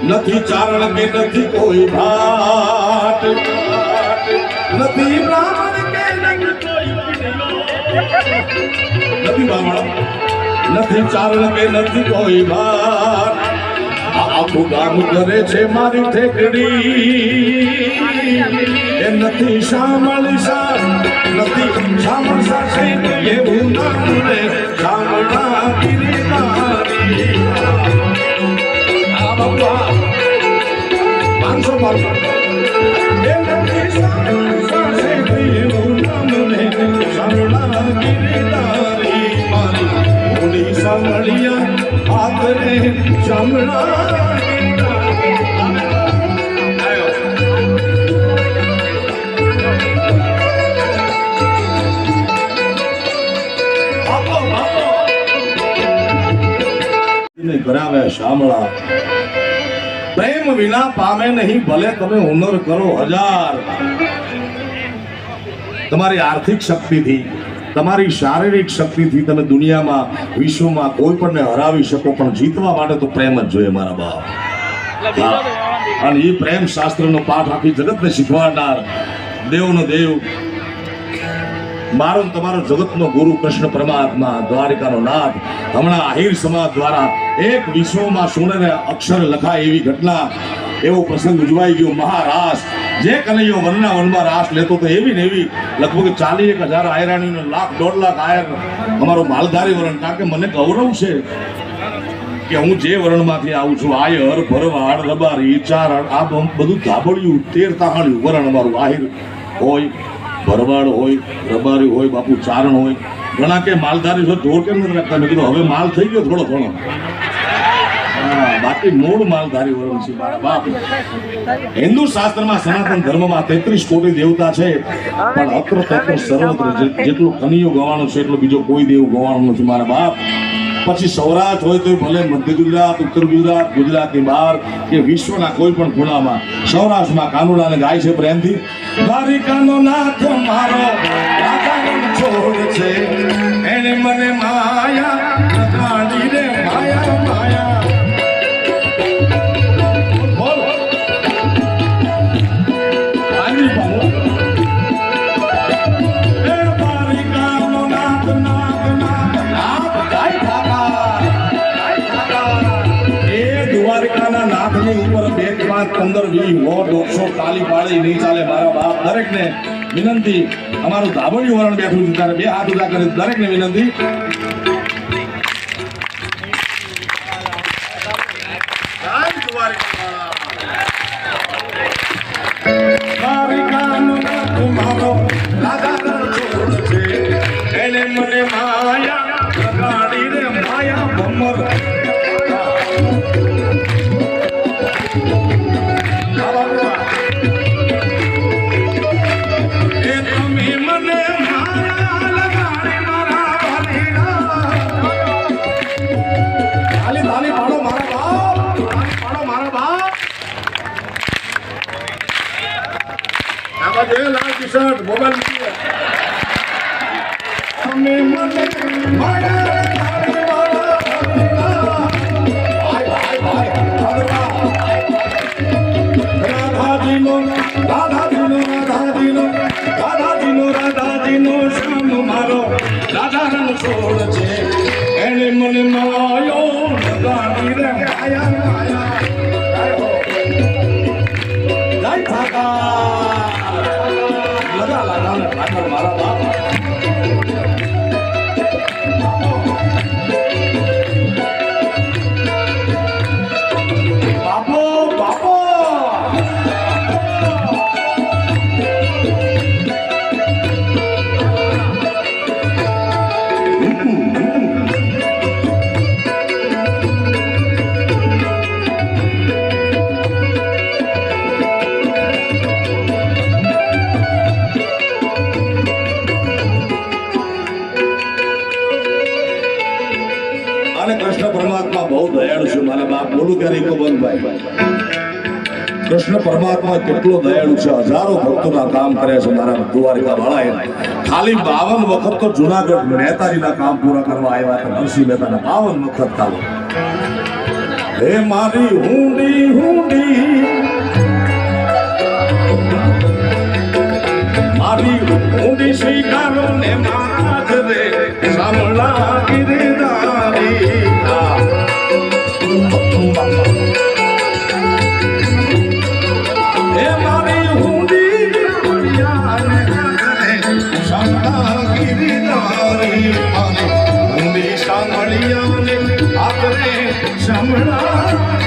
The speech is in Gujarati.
નથી ચારણ કે નથી કોઈ ભાટ, નથી બ્રાહ્મણ કે નથી કોઈ નથી બ્રાહ્મણ, નથી ચારણ કે નથી કોઈ ભાટ, આખું ગામ કરે છે મારી ઠેકડી, એ નથી શામળ સા, નથી શામળ સા છે એવું નામ રે શામળા ગિરિધારી. આ બાપા 500 એ નથી શામળ સા છે એવું નામ રે શામળા ગિરિધારી. મારી ઓલી શામળિયા આખરે શામળા. કરાવે શામળા, પ્રેમ વિના પામે નહીં ભલે તમે હુનર કરો હજાર. તમારી આર્થિક શક્તિથી, તમારી શારીરિક શક્તિથી તમે દુનિયામાં વિશ્વમાં કોઈ પણ ને હરાવી શકો, પણ જીતવા માટે તો પ્રેમ જ જોઈએ મારા બાપ. અને એ પ્રેમ શાસ્ત્રનો પાઠ આખી જગતને શીખવાડનાર દેવનો દેવ, મારો તમારો જગતનો ગુરુ કૃષ્ણ પરમાત્મા, દ્વારિકાનો નાથ, હમણાં આહિર સમાજ દ્વારા એક વિશ્વમાં સોનેરે અક્ષર લખાય એવી ઘટના, એવો પ્રસંગ ઉજવાઈ ગયો. મહારાસ, જે કનૈયો વનના વનમાં રાસ લેતો તો એવી ને એવી લગભગ 41,000 આયરાણીનો, 1,00,000 1.5 લાખ આયર અમારો માલધારી વરણ. કારણ કે મને ગૌરવ છે કે હું જે વરણમાંથી આવું છું. આયર, ભરવાડ, રબારી, ચારણ, આ બધું ધાબળિયું 13 તાહાળિયું વરણ અમારું. આહિર હોય, ભરવાડ હોય, રબારી હોય, બાપુ ચારણ હોય. ઘણા કે માલધારી છો ઢોર કેમ નથી રાખતા? મેં કીધું હવે માલ થઈ ગયો થોડો ઘણો. હા, બાકી મૂળ માલધારી વરણ છે મારા બાપ. હિન્દુ શાસ્ત્રમાં, સનાતન ધર્મમાં 33 કોટી દેવતા છે, પણ અત્ર તત્ર સર્વત્ર જેટલું કનૈયો ગવાનો છે એટલો બીજો કોઈ દેવ ગવાનો નથી મારા બાપ. પછી સૌરાષ્ટ્ર હોય તો ભલે મધ્ય ગુજરાત, ઉત્તર ગુજરાત, ગુજરાતની બહાર કે વિશ્વના કોઈ પણ ખૂણામાં, સૌરાષ્ટ્રમાં કાનુડાને ગાય છે પ્રેમથી. દ્વારિકાનો નાથ મારો રાધાનો છોડ છે, એને મને માયા લગાડી રે માયા માયા. બોલ આની બાબુ એ દ્વારિકાનો નાથ નાથ નાથ નાથ ગાય ઠાકા, ગાય ઠાકા. એ દ્વારિકાના નાથની ઉપર 2, 5, 15, 20 વોટ 100 તાલી પાડી નહીં ચાલે મારા બાપ. દરેકને વિનંતી, અમારું ધાબળિયું વરણ બેઠું છે ત્યારે 2 હાથ ઊંચા કરી દરેકને વિનંતી. દ્વારિકાનો નાથ મારો રાધાનો છોડ છે, એને મને માયા લગાડી રે માયા ભમર. લાલ ટી-શર્ટ મોબાઈલ રાધાજીનો શ્યામ મારો રાધાનો છોડ છે, એને મને માયો લગાડી રે માયા માયા. જય ઠાકા લગા લગા ઠાકર મારા બાપ. બાપો બાપો કૃષ્ણ પરમાત્મા બહુ દયાળુ છે મારા બાપ. બોલું ત્યારે એક બંધ ભાઈ. કૃષ્ણ પરમાત્મા કેટલો દયાળુ છે, હજારો ભક્તોના કામ કરે છે મારા દ્વારિકા વાળાએ. ખાલી 52 વખત તો જુનાગઢ મહેતાજીના કામ પૂરા કરવા આવ્યા હતા. નરસિંહ મહેતાના 52 વખત કામ. હે મારી હુંડી હુંડી મારી હુંડી સ્વીકારો ને માજ રે સામળા ગિરધારી હે મારી હુંડી સામળા ગિરધારી હુંડી સાંભળિયા ને આપણે સામળા